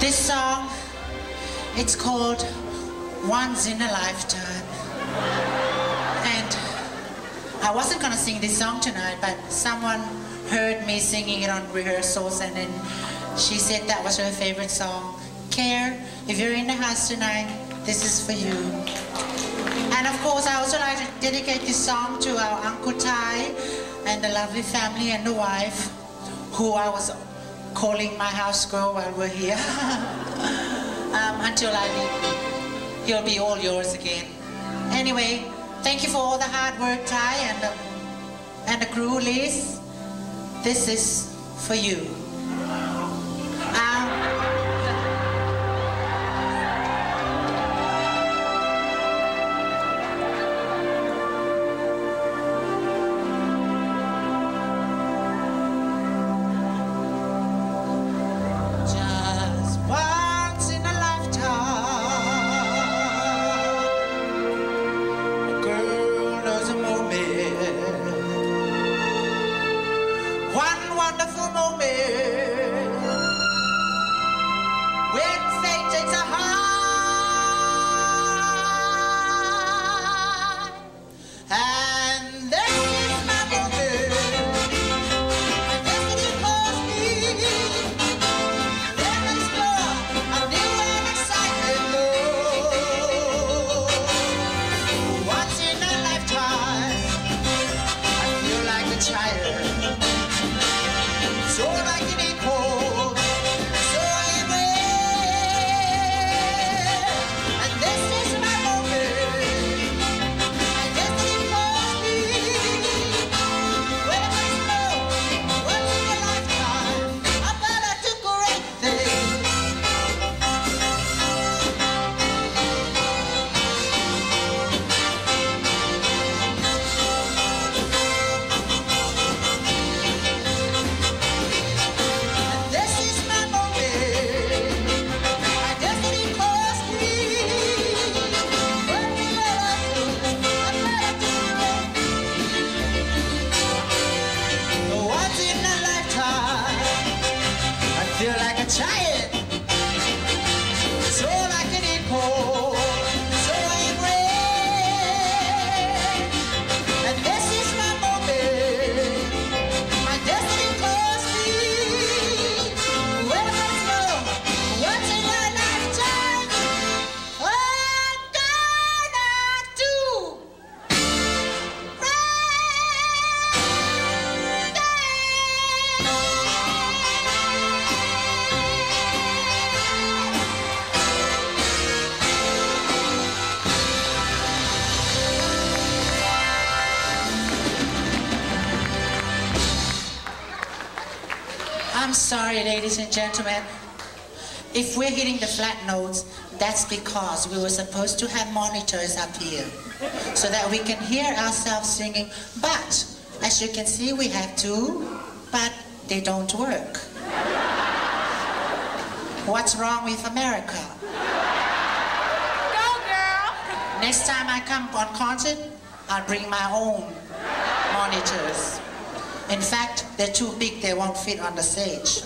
This song, it's called Once in a Lifetime. And I wasn't gonna sing this song tonight, but someone heard me singing it on rehearsals, and then she said that was her favorite song. Care, if you're in the house tonight, this is for you. And of course, I also like to dedicate this song to our Uncle Ty and the lovely family and the wife, who I was calling my house girl while we're here. Until I leave, he'll be all yours again. Anyway, thank you for all the hard work, Ty, and the crew, Liz. This is for you. I'm sorry, ladies and gentlemen. If we're hitting the flat notes, that's because we were supposed to have monitors up here so that we can hear ourselves singing. But, as you can see, we have two, but they don't work. What's wrong with America? Go, girl! Next time I come on concert, I'll bring my own monitors. In fact, they're too big, they won't fit on the stage.